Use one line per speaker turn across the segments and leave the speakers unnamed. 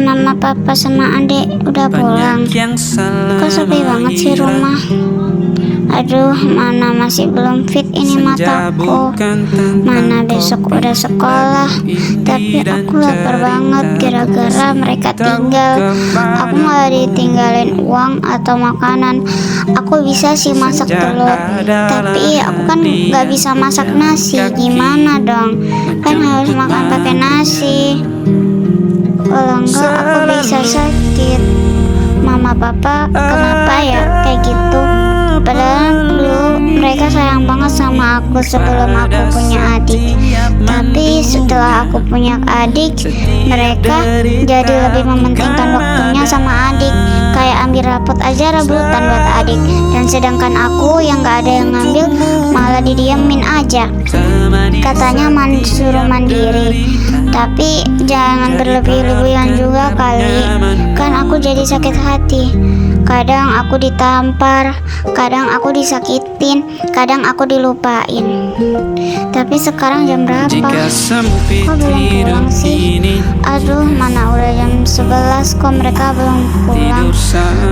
mama, papa, sama adik udah pulang. Kok sepi banget sih rumah? Aduh, mana masih belum fit ini mataku. Mana besok udah sekolah. Tapi aku lapar banget gara-gara mereka tinggal. Aku malah ditinggalin uang atau makanan. Aku bisa sih masak telur, tapi aku kan gak bisa masak nasi. Gimana dong? Kan harus makan pakai nasi. Kalau enggak aku bisa sakit. Mama papa kenapa ya kayak gitu? Padahal dulu mereka sayang banget sama aku sebelum aku punya adik. Tapi setelah aku punya adik, mereka jadi lebih mementingkan waktunya sama adik. Kayak ambil rapot aja rebutan buat adik. Dan sedangkan aku yang gak ada yang ngambil malah didiemin aja. Katanya suruh mandiri. Tapi jangan berlebih-lebihan juga kali. Kan aku jadi sakit hati. Kadang aku ditampar, kadang aku disakitin, kadang aku dilupain. Tapi sekarang jam berapa? Kok belum pulang sih? Aduh, mana udah jam 11 kok mereka belum pulang.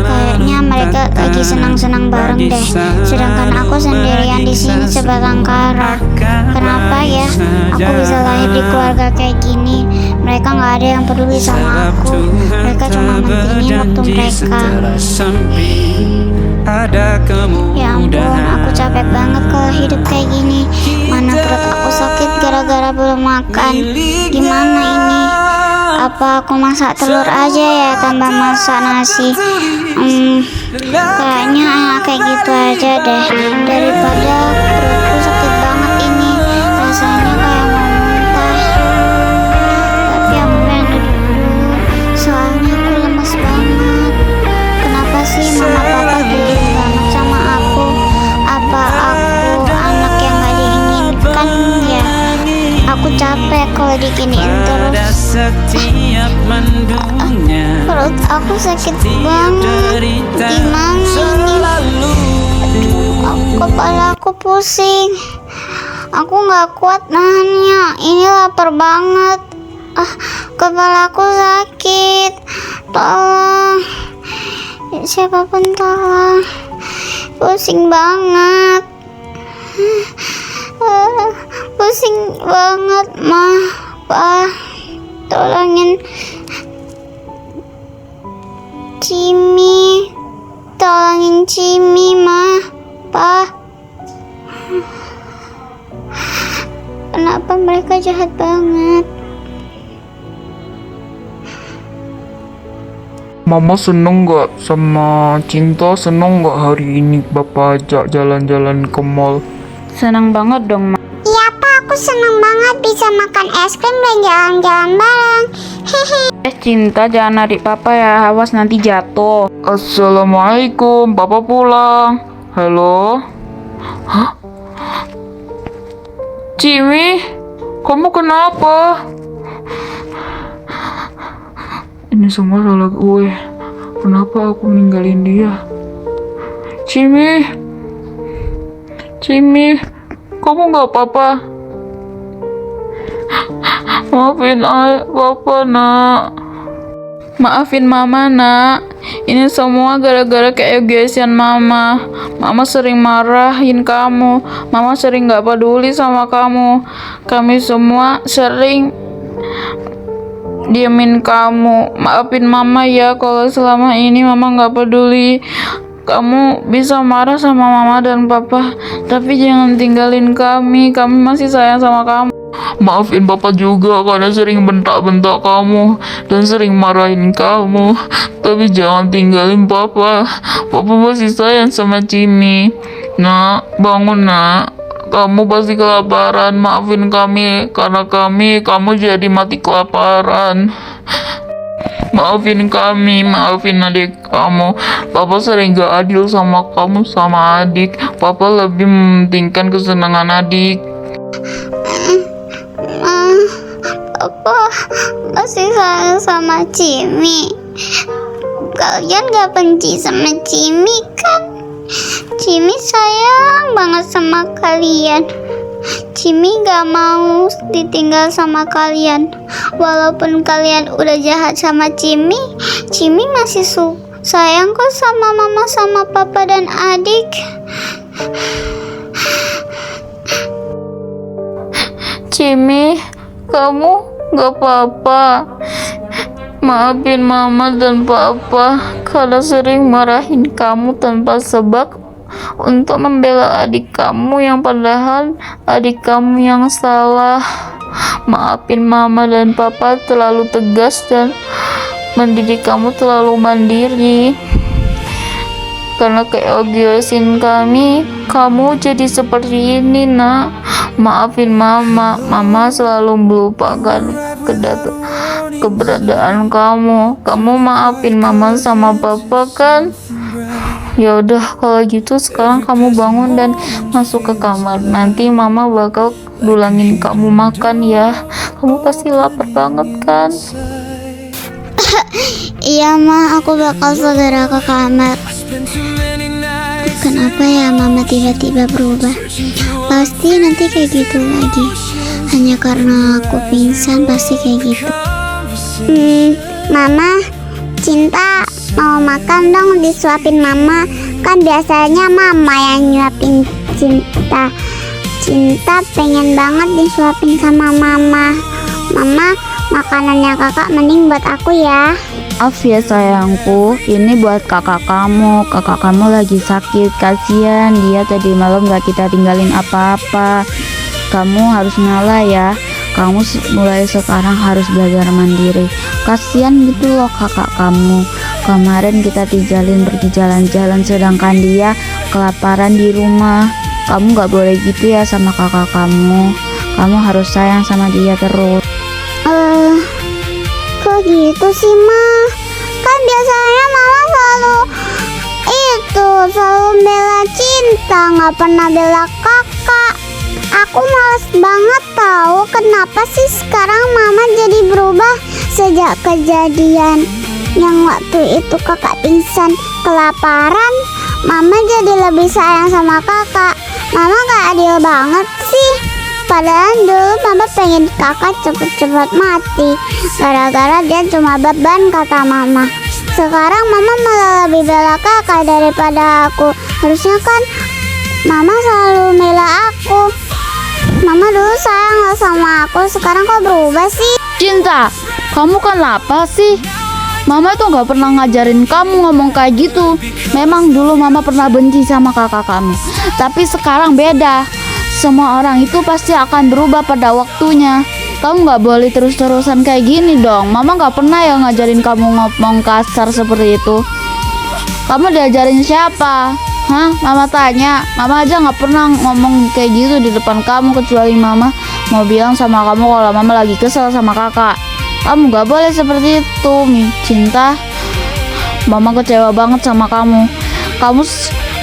Kayaknya mereka lagi senang-senang bareng deh. Sedangkan aku sendirian di sini sebatang kara. Kenapa ya? Aku bisa lahir di keluarga kayak gini. Mereka nggak ada yang peduli sama aku. Mereka cuma mentingin waktu mereka. Ya ampun, aku capek banget kalau hidup kayak gini. Mana perut aku sakit gara-gara belum makan. Gimana ini? Apa aku masak telur aja ya tambah masak nasi? Kayaknya enak kayak gitu aja deh. Daripada perutku sakit banget ini. Rasanya kayak mau muntah. Tapi aku pengen duduk dulu. Soalnya aku lemes banget. Kenapa sih mama papa gitu banget sama aku? Apa aku anak yang gak diinginkan ya? Aku capek kalau diginiin terus. Perut aku sakit banget. Gimana ini? Kepala aku pusing. Aku gak kuat nahannya. Ini lapar banget. Kepala aku sakit. Tolong. Siapapun tolong. Pusing banget. Pusing banget, Ma. Pa, tolongin Cimi. Tolongin Cimi, Ma. Pa. Kenapa mereka jahat banget?
Mama seneng gak sama Cinta? Seneng gak hari ini Bapak ajak jalan-jalan ke mall?
Senang banget dong, Ma.
Iya, Pak, aku seneng banget bisa makan es krim dan jalan-jalan bareng. Hehe.
Cinta, jangan narik papa ya, awas nanti jatuh.
Assalamualaikum, Papa pulang. Halo? Hah? Cimi, kamu kenapa? Ini semua salah gue. Kenapa aku ninggalin dia? Cimi, kamu gak apa-apa? Maafin Papa, Nak.
Maafin Mama, Nak. Ini semua gara-gara keegoisan Mama. Mama sering marahin kamu. Mama sering gak peduli sama kamu. Kami semua sering diemin kamu. Maafin Mama ya kalau selama ini Mama gak peduli. Kamu bisa marah sama Mama dan Papa, tapi jangan tinggalin kami. Kami masih sayang sama kamu.
Maafin Papa juga karena sering bentak-bentak kamu dan sering marahin kamu. Tapi jangan tinggalin Papa. Papa masih sayang sama Cimi. Nak, bangun, Nak. Kamu pasti kelaparan. Maafin kami karena kamu jadi mati kelaparan. Maafin kami, maafin adik kamu. Papa sering gak adil sama kamu sama adik. Papa lebih mementingkan kesenangan adik.
Papa masih sayang sama Cimi. Kalian gak benci sama Cimi kan? Cimi sayang banget sama kalian. Cimi gak mau ditinggal sama kalian. Walaupun kalian udah jahat sama Cimi masih sayang kok sama mama, sama papa dan adik.
Cimi, kamu gak apa-apa. Maafin mama dan papa karena sering marahin kamu tanpa sebab untuk membela adik kamu yang padahal adik kamu yang salah. Maafin mama dan papa terlalu tegas dan mendidik kamu terlalu mandiri. Karena keegoisin kami, kamu jadi seperti ini, nak. Maafin mama. Mama selalu melupakan keberadaan kamu. Kamu maafin mama sama papa kan? Ya udah, kalau gitu sekarang kamu bangun dan masuk ke kamar. Nanti mama bakal dulangin kamu makan ya. Kamu pasti lapar banget kan?
Iya ma, aku bakal segera ke kamar. Kenapa ya mama tiba-tiba berubah? Pasti nanti kayak gitu lagi. Hanya karena aku pingsan pasti kayak gitu. Mama, Cinta mau makan dong, disuapin mama. Kan biasanya mama yang nyuapin Cinta. Cinta pengen banget disuapin sama mama. Mama, makanannya kakak mending buat aku ya.
Maaf ya sayangku, ini buat kakak kamu. Kakak kamu lagi sakit, kasihan dia tadi malam gak kita tinggalin apa-apa. Kamu harus ngalah ya. Kamu mulai sekarang harus belajar mandiri. Kasihan gitu loh kakak kamu. Kemarin kita tinggalin pergi jalan-jalan sedangkan dia kelaparan di rumah. Kamu gak boleh gitu ya sama kakak kamu. Kamu harus sayang sama dia terus.
Kok gitu sih ma? Kan biasanya mama selalu bela Cinta, nggak pernah bela kakak. Aku males banget tahu kenapa sih sekarang mama jadi berubah sejak kejadian yang waktu itu kakak pingsan kelaparan. Mama jadi lebih sayang sama kakak. Mama gak adil banget sih. Padahal dulu mama pengen kakak cepet-cepet mati gara-gara dia cuma beban kata mama. Sekarang mama malah lebih bela kakak daripada aku. Harusnya kan mama selalu bela aku. Mama dulu sayang sama aku, sekarang kok berubah sih?
Cinta, kamu kenapa sih? Mama tuh gak pernah ngajarin kamu ngomong kayak gitu. Memang dulu mama pernah benci sama kakak kamu, tapi sekarang beda. Semua orang itu pasti akan berubah pada waktunya. Kamu gak boleh terus-terusan kayak gini dong. Mama gak pernah ya ngajarin kamu ngomong kasar seperti itu. Kamu diajarin siapa? Hah? Mama tanya. Mama aja gak pernah ngomong kayak gitu di depan kamu, kecuali mama mau bilang sama kamu kalau mama lagi kesel sama kakak. Kamu gak boleh seperti itu, Cinta. Mama kecewa banget sama kamu. Kamu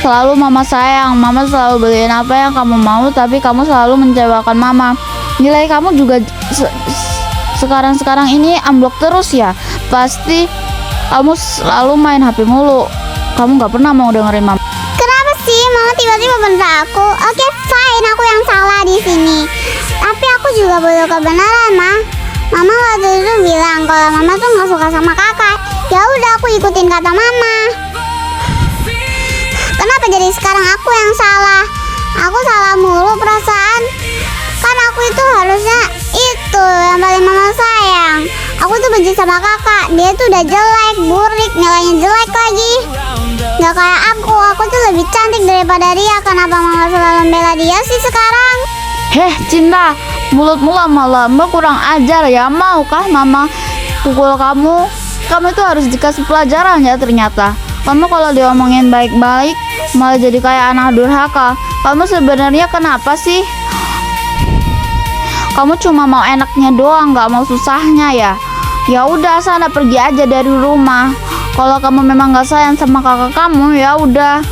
selalu mama sayang. Mama selalu beliin apa yang kamu mau, tapi kamu selalu mengecewakan mama. Nilai kamu juga sekarang ini amblok terus ya. Pasti kamu selalu main HP mulu. Kamu gak pernah mau dengerin mama.
Kenapa sih mama tiba-tiba bentak aku? Oke, fine, aku yang salah di sini. Tapi aku juga butuh kebenaran, ma. Mama waktu itu bilang kalau mama tuh nggak suka sama kakak. Ya udah, aku ikutin kata mama. Kenapa jadi sekarang aku yang salah? Aku salah mulu perasaan. Kan aku itu harusnya itu yang paling mama sayang. Aku tuh benci sama kakak. Dia tuh udah jelek, burik, nilainya jelek lagi. Gak kayak aku tuh lebih cantik daripada dia. Kenapa mama selalu membela dia sih sekarang?
Heh Cinta, mulutmu lama-lama kurang ajar ya. Maukah mama pukul kamu? Kamu itu harus dikasih pelajaran ya ternyata. Kamu kalau diomongin baik-baik malah jadi kayak anak durhaka. Kamu sebenarnya kenapa sih? Kamu cuma mau enaknya doang, gak mau susahnya ya. Ya udah, sana pergi aja dari rumah. Kalau kamu memang gak sayang sama kakak kamu, ya udah.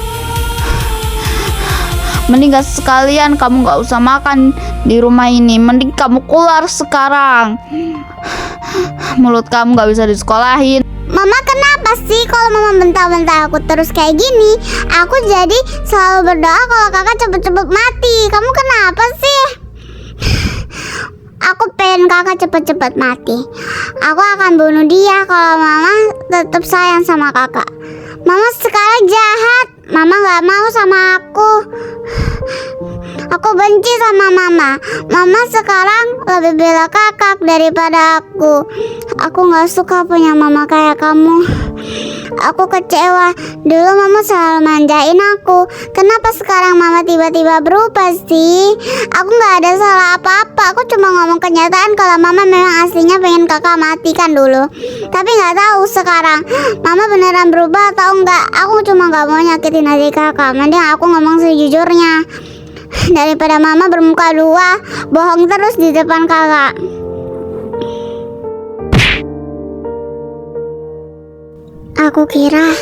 Mending gak sekalian kamu gak usah makan di rumah ini. Mending kamu keluar sekarang. Mulut kamu gak bisa disekolahin.
Mama kenapa sih kalau mama bentak-bentak aku terus kayak gini? Aku jadi selalu berdoa kalau kakak cepet-cepet mati. Kamu kenapa sih? Aku pengen kakak cepet-cepet mati. Aku akan bunuh dia kalau mama tetap sayang sama kakak. Mama sekarang jahat. Mama gak mau sama aku. Aku benci sama mama. Mama sekarang lebih bela kakak daripada aku. Aku gak suka punya mama kayak kamu. Aku kecewa. Dulu mama selalu manjain aku. Kenapa sekarang mama tiba-tiba berubah sih? Aku gak ada salah apa-apa. Aku cuma ngomong kenyataan kalau mama memang aslinya pengen kakak mati kan dulu. Tapi gak tahu sekarang mama beneran berubah atau enggak. Aku cuma gak mau nyakitin hati kakak. Mending aku ngomong sejujurnya daripada mama bermuka dua bohong terus di depan kakak. Aku kira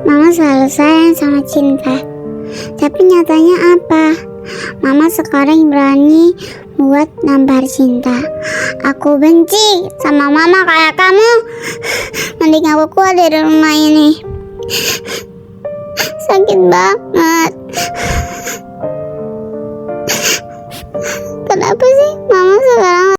mama selalu sayang sama cinta. Tapi nyatanya apa? Mama sekarang berani buat nampar cinta. Aku benci sama mama kayak kamu. Mending aku keluar dari rumah ini. Sakit banget. Kenapa sih mama sekarang